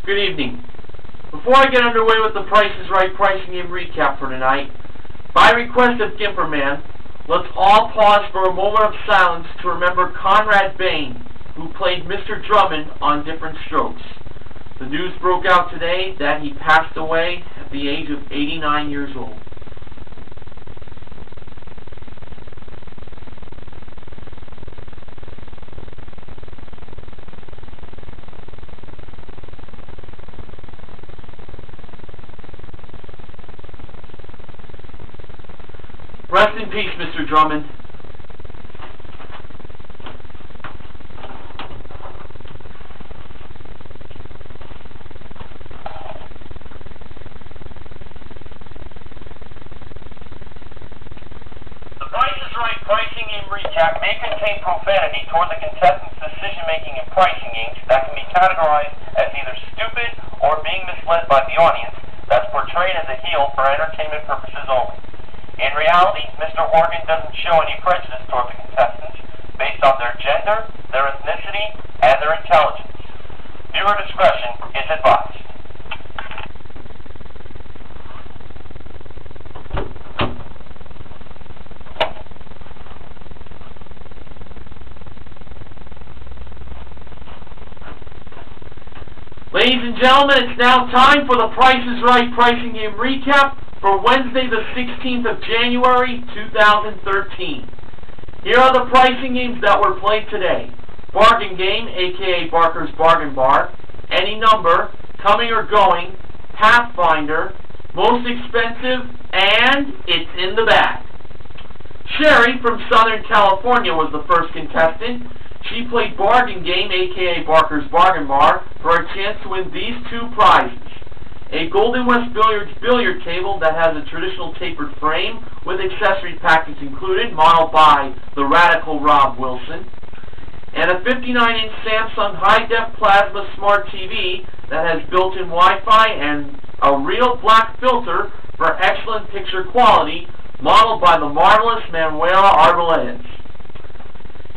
Good evening. Before I get underway with the Price is Right pricing game recap for tonight, by request of Gimperman, let's all pause for a moment of silence to remember Conrad Bain, who played Mr. Drummond on Different Strokes. The news broke out today that he passed away at the age of 89 years old. Rest in peace, Mr. Drummond. Pricing game recap may contain profanity toward the contestants' decision-making in pricing games that can be categorized as either stupid or being misled by the audience that's portrayed as a heel for entertainment purposes only. In reality, Mr. Horgan doesn't show any prejudice toward the contestants based on their gender, their ethnicity, and their intelligence. Viewer discretion is advised. Ladies and gentlemen, it's now time for the Price is Right pricing game recap for Wednesday the 16th of January 2013. Here are the pricing games that were played today. Bargain Game, aka Barker's Bargain Bar, Any Number, Coming or Going, Pathfinder, Most Expensive, and It's in the Bag. Sherry from Southern California was the first contestant. She played Bargain Game, aka Barker's Bargain Bar, for a chance to win these two prizes. A Golden West Billiards billiard table that has a traditional tapered frame with accessory package included, modeled by the radical Rob Wilson. And a 59-inch Samsung high-def plasma smart TV that has built-in Wi-Fi and a real black filter for excellent picture quality, modeled by the Marvelous Manuela Arbelaez.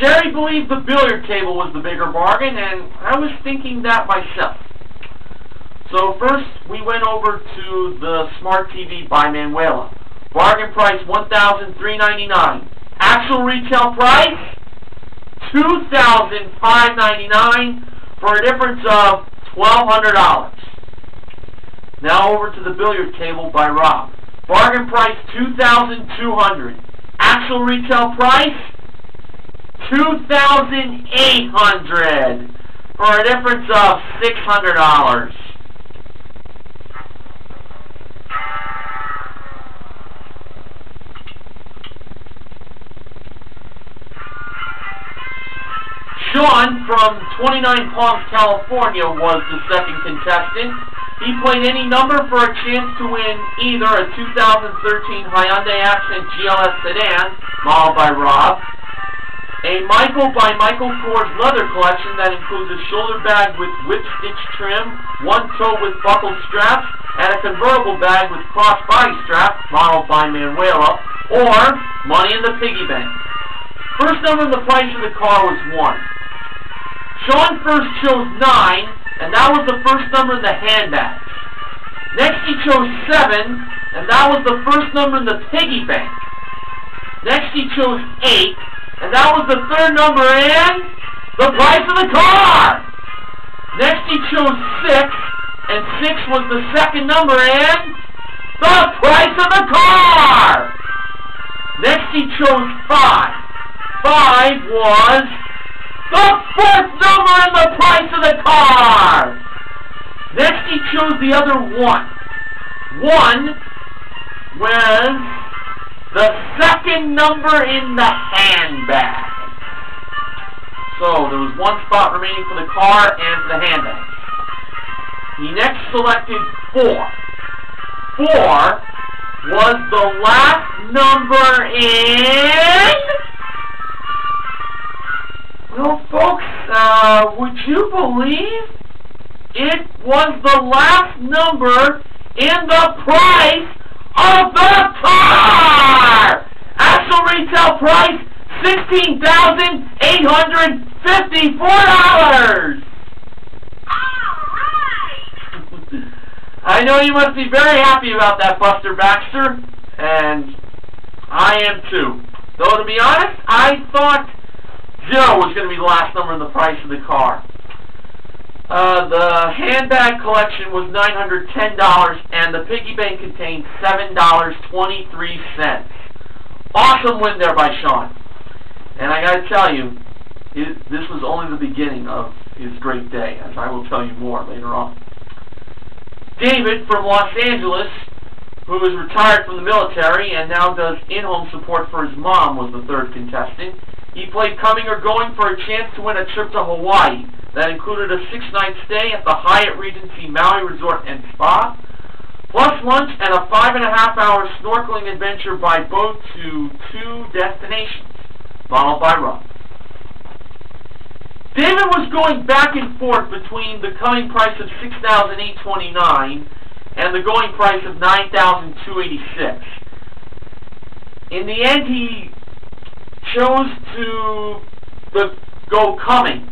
Sherry believed the billiard table was the bigger bargain, and I was thinking that myself. So first, we went over to the Smart TV by Manuela. Bargain price $1,399. Actual retail price $2,599 for a difference of $1,200. Now over to the billiard table by Rob. Bargain price $2,200. Actual retail price $2,800 for a difference of $600. Sean from 29 Palms, California was the second contestant. He played Any Number for a chance to win either a 2013 Hyundai Accent GLS Sedan, modeled by Rob, a Michael by Michael Kors leather collection that includes a shoulder bag with whip stitch trim, one tote with buckled straps, and a convertible bag with cross body strap, modeled by Manuela, or money in the Piggy Bank. First number in the price of the car was 1. Sean first chose 9, and that was the first number in the handbag. Next he chose 7, and that was the first number in the Piggy Bank. Next he chose 8, and that was the third number in the price of the car. Next he chose 6, and 6 was the second number in the price of the car. Next he chose 5. 5 was the fourth number in the price of the car. Next he chose the other 1. 1 was the second number in the handbag. So there was one spot remaining for the car and for the handbag. He next selected 4. 4 was the last number in... Well, folks, would you believe it was the last number in the price of the car? Actual retail price, $16,854. Alright! I know you must be very happy about that, Buster Baxter, and I am too. Though, to be honest, I thought 0 was going to be the last number in the price of the car. The handbag collection was $910, and the Piggy Bank contained $7.23. Awesome win there by Sean. And I got to tell you, this was only the beginning of his great day, as I will tell you more later on. David from Los Angeles, who is retired from the military and now does in-home support for his mom, was the third contestant. He played coming or going for a chance to win a trip to Hawaii that included a 6-night stay at the Hyatt Regency Maui Resort and Spa, plus lunch and a 5.5-hour snorkeling adventure by boat to 2 destinations, modeled by Rob. David was going back and forth between the coming price of $6,829 and the going price of $9,286. In the end, he chose to go coming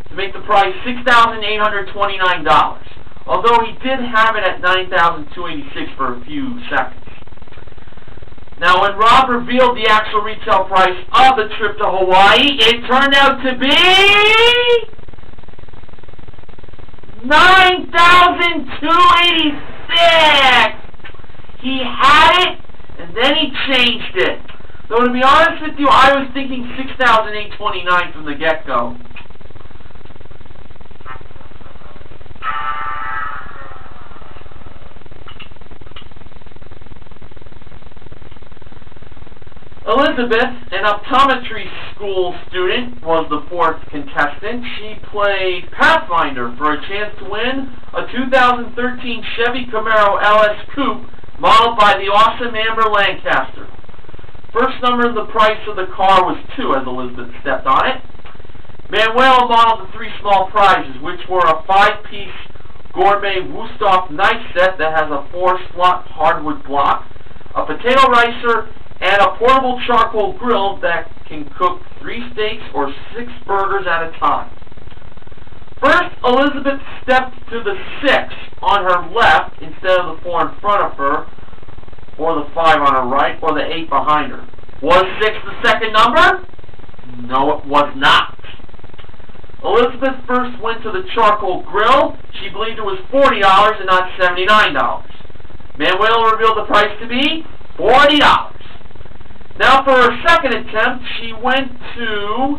to make the price $6,829, although he did have it at $9,286 for a few seconds. Now, when Rob revealed the actual retail price of the trip to Hawaii, it turned out to be $9,286. He had it, and then he changed it. Though, to be honest with you, I was thinking $6,829 from the get-go. Elizabeth, an optometry school student, was the fourth contestant. She played Pathfinder for a chance to win a 2013 Chevy Camaro LS Coupe modeled by the awesome Amber Lancaster. First number in the price of the car was 2 as Elizabeth stepped on it. Manuela modeled the 3 small prizes, which were a 5-piece gourmet Wusthof knife set that has a 4-slot hardwood block, a potato ricer, and a portable charcoal grill that can cook 3 steaks or 6 burgers at a time. First, Elizabeth stepped to the 6 on her left instead of the 4 in front of her, or the 5 on her right, or the 8 behind her. Was 6 the second number? No, it was not. Elizabeth first went to the charcoal grill. She believed it was $40 and not $79. Manuela revealed the price to be $40. Now for her second attempt, she went to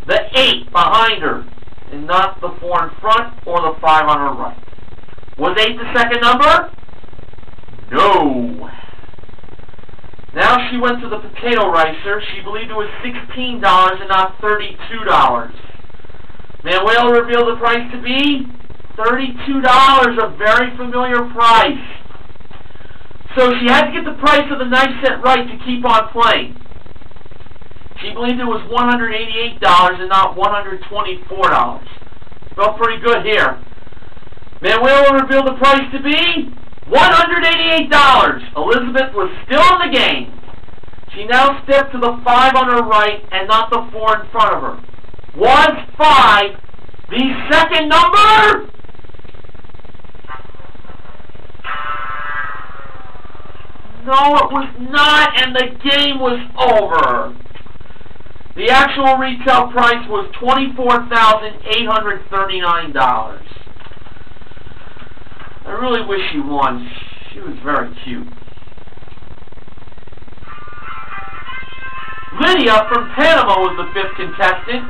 the 8 behind her, and not the 4 in front or the 5 on her right. Was 8 the second number? No. Now she went to the potato ricer. She believed it was $16 and not $32. Manuela revealed the price to be $32, a very familiar price. So she had to get the price of the knife set right to keep on playing. She believed it was $188 and not $124. Felt pretty good here. Manuela revealed the price to be $188. Elizabeth was still in the game. She now stepped to the 5 on her right and not the 4 in front of her. Was 5 the second number? No, it was not, and the game was over. The actual retail price was $24,839. I really wish she won. She was very cute. Lydia from Panama was the 5th contestant.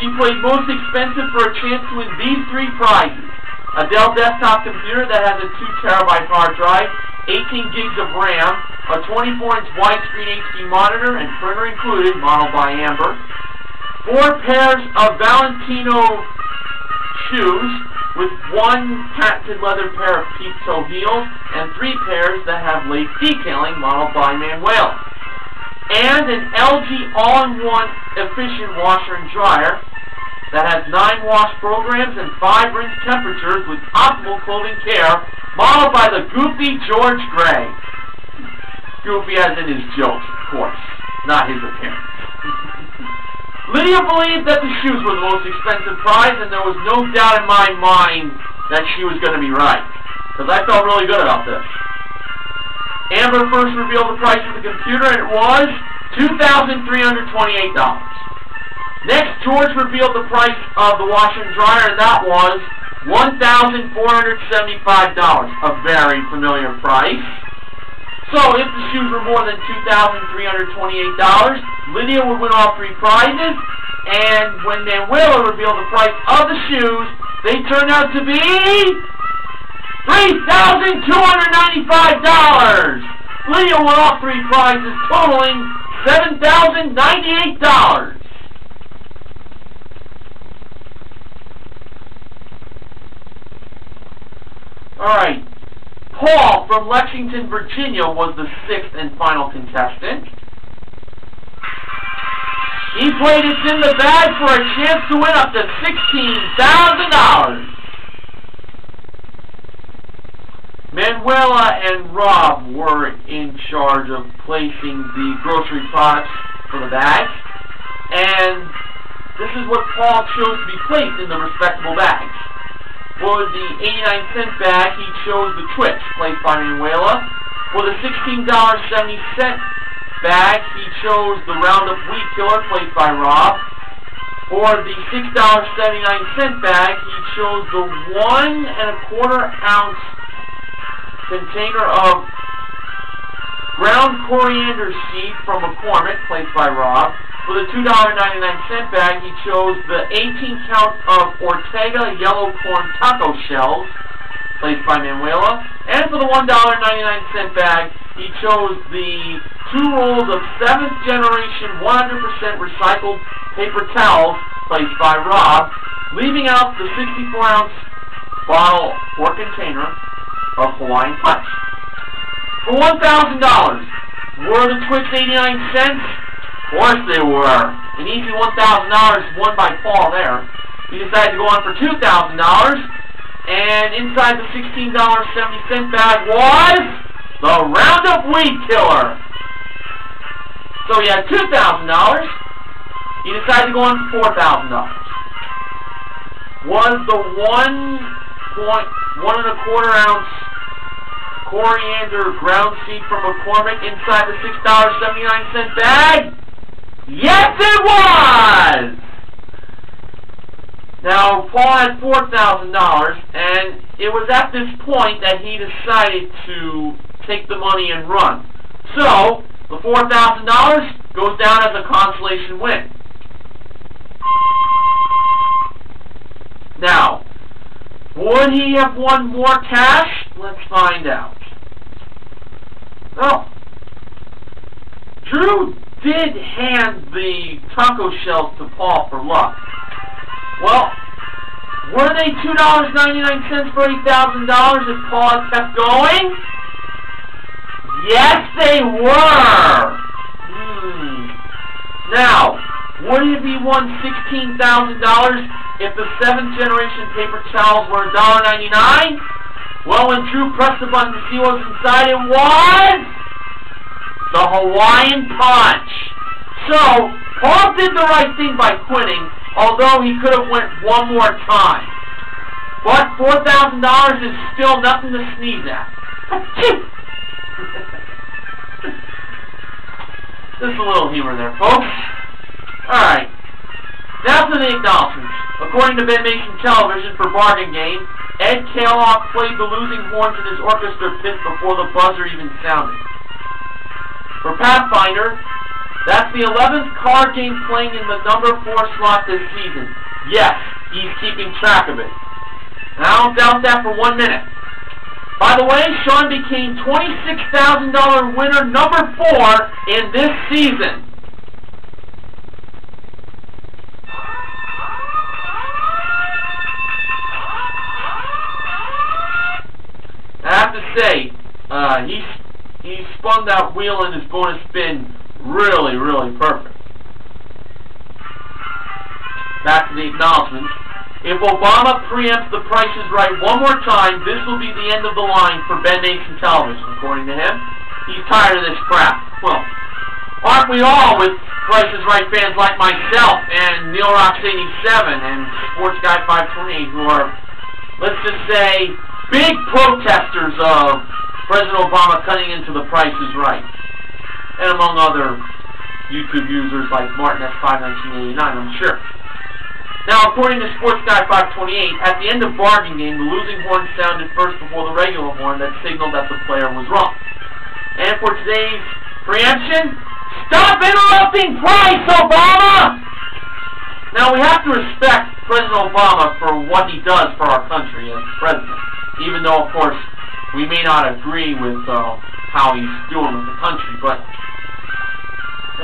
She played most expensive for a chance to win these 3 prizes. A Dell desktop computer that has a 2TB hard drive, 18 gigs of RAM, a 24-inch widescreen HD monitor, and printer included, modeled by Amber. 4 pairs of Valentino shoes, with 1 patented leather pair of peep-toe heels, and 3 pairs that have lace detailing, modeled by Manuela. And an LG all-in-one efficient washer and dryer that has 9 wash programs and 5 rinse temperatures with optimal clothing care, modeled by the goofy George Gray. Goofy as in his jokes, of course, not his appearance. Lydia believed that the shoes were the most expensive prize, and there was no doubt in my mind that she was going to be right. because I felt really good about this. Amber first revealed the price of the computer, and it was $2,328. Next, George revealed the price of the washer and dryer, and that was $1,475, a very familiar price. So, if the shoes were more than $2,328, Lydia would win all 3 prizes, and when Manuela revealed the price of the shoes, they turned out to be $3,295! Lydia won all 3 prizes, totaling $7,098. Alright, Paul from Lexington, Virginia was the 6th and final contestant. He played It's in the Bag for a chance to win up to $16,000. Manuela and Rob were in charge of placing the grocery products for the bags, and this is what Paul chose to be placed in the respectable bags. For the 89-cent bag, he chose the Twitch, placed by Manuela. For the $16.70 bag, he chose the Roundup Weed Killer, placed by Rob. For the $6.79 bag, he chose the 1¼ container of ground coriander seed from McCormick, placed by Rob. For the $2.99 bag, he chose the 18-count of Ortega yellow corn taco shells, placed by Manuela. And for the $1.99 bag, he chose the 2 rolls of 7th generation 100% recycled paper towels, placed by Rob, leaving out the 64-ounce bottle or container of Hawaiian Punch. For $1,000, were the Twix 89 cents? Of course they were. An easy $1,000 won by Paul there. He decided to go on for $2,000, and inside the $16.70 bag was the Roundup Weed Killer. So he had $2,000. He decided to go on for $4,000. Was the 1¼ ounce coriander ground seed from McCormick inside the $6.79 bag? Yes, it was! Now, Paul had $4,000, and it was at this point that he decided to take the money and run. So, the $4,000 goes down as a consolation win. Now, would he have won more cash? Let's find out. Oh, Drew did hand the taco shells to Paul for luck. Well, were they $2.99 for $8,000 if Paul had kept going? Yes, they were! Now, would he have won $16,000 if the 7th generation paper towels were $1.99? Well, when Drew pressed the button to see what was inside, it was the Hawaiian Punch. So, Paul did the right thing by quitting, although he could have went one more time. But $4,000 is still nothing to sneeze at. Just a little humor there, folks. Alright. Now to the acknowledgments. According to Ben Mason Television for Bargain Game, Ed Kaloff played the losing horns in his orchestra pit before the buzzer even sounded. For Pathfinder, that's the 11th card game playing in the number 4 slot this season. Yes, he's keeping track of it. And I don't doubt that for 1 minute. By the way, Sean became $26,000 winner number 4 in this season. I have to say, he spun that wheel in his bonus spin really, really perfect. Back to the acknowledgments. If Obama preempts The Price is Right one more time, this will be the end of the line for Ben Mason Television, according to him. He's tired of this crap. Well, aren't we all, with Price is Right fans like myself and Neil Rocks 87 and Sports Guy 528, who are, let's just say, big protesters of President Obama cutting into the Price is Right, and among other YouTube users like Martin S5 1989, I'm sure. Now, according to Sports Guy 528, at the end of bargain game, the losing horn sounded first before the regular horn that signaled that the player was wrong. And for today's preemption, stop interrupting Price, Obama! Now, we have to respect President Obama for what he does for our country as president, even though, of course, we may not agree with how he's doing with the country, but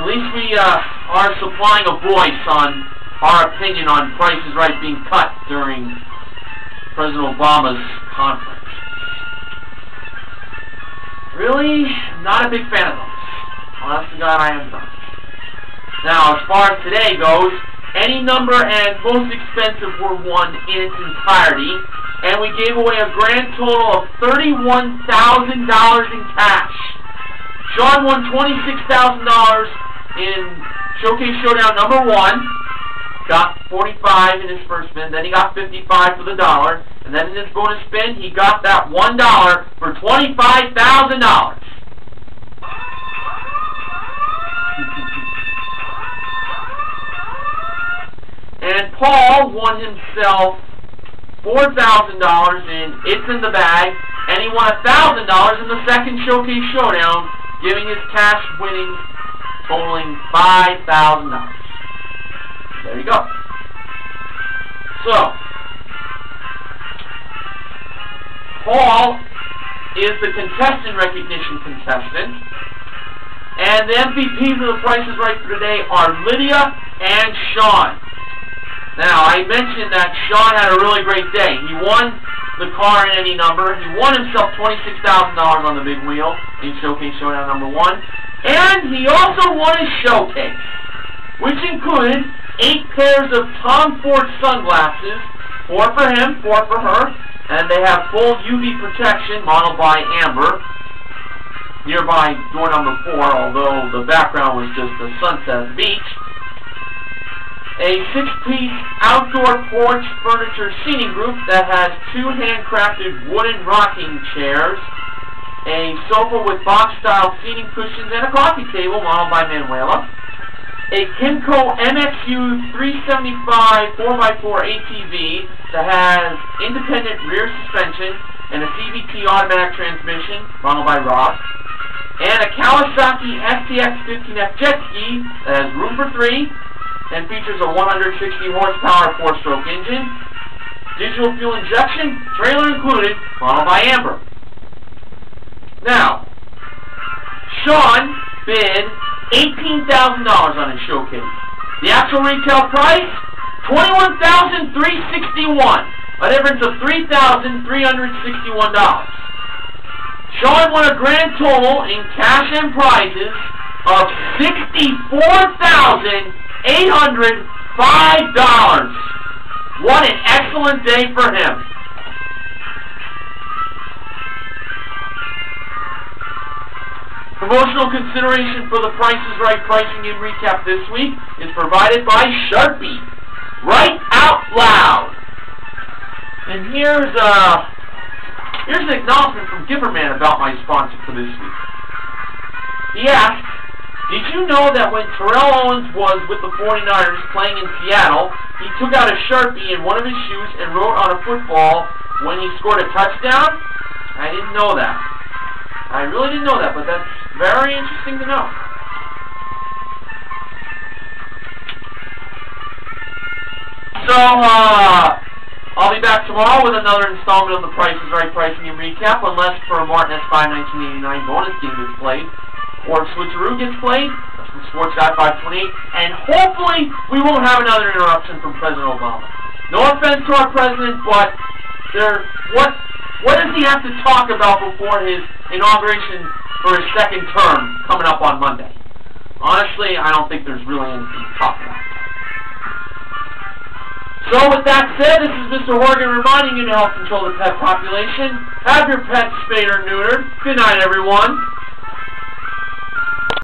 at least we are supplying a voice on our opinion on Price is Right being cut during President Obama's conference. Really, not a big fan of those. Honest to God, I am not. Now, as far as today goes, any number and most expensive were won in its entirety, and we gave away a grand total of $31,000 in cash. Sean won $26,000 in Showcase Showdown number 1, got 45 in his first spin, then he got 55 for the dollar, and then in his bonus spin, he got that $1 for $25,000. And Paul won himself $4,000 in It's in the Bag, and he won $1,000 in the second Showcase Showdown, giving his cash winnings totaling $5,000. There you go. So, Paul is the contestant recognition contestant, and the MVPs of the Price is Right for today are Lydia and Sean. Now, I mentioned that Sean had a really great day. He won the car in any number. He won himself $26,000 on the big wheel in Showcase Showdown number 1. And he also won his showcase, which included 8 pairs of Tom Ford sunglasses, 4 for him, 4 for her, and they have full UV protection, modeled by Amber, nearby door number 4, although the background was just the sunset at the beach. A 6-piece outdoor porch furniture seating group that has 2 handcrafted wooden rocking chairs, a sofa with box-style seating cushions, and a coffee table modeled by Manuela, a Kimco MXU 375 4x4 ATV that has independent rear suspension and a CVT automatic transmission modeled by Rob, and a Kawasaki STX 15F jet ski that has room for 3 and features a 160 horsepower 4-stroke engine, digital fuel injection, trailer included, modeled by Amber. Now, Sean bid $18,000 on his showcase. The actual retail price, $21,361, a difference of $3,361. Sean won a grand total in cash and prizes of $64,805. What an excellent day for him. Promotional consideration for the Price is Right pricing game recap this week is provided by Sharpie. Right out loud. And here's an acknowledgement from Gipperman about my sponsor for this week. He asked, did you know that when Terrell Owens was with the 49ers playing in Seattle, he took out a Sharpie in one of his shoes and wrote on a football when he scored a touchdown? I didn't know that. I really didn't know that, but that's very interesting to know. So, I'll be back tomorrow with another installment of the Price is Right pricing game recap, unless for a Martin S5 1989 bonus game gets played, or if Switcheroo gets played. That's from Sports Guy 528, and hopefully we won't have another interruption from President Obama. No offense to our president, but what does he have to talk about before his inauguration for his second term coming up on Monday? Honestly, I don't think there's really anything to talk about. So with that said, this is Mr. Horgan reminding you to help control the pet population. Have your pets spayed or neutered. Good night, everyone.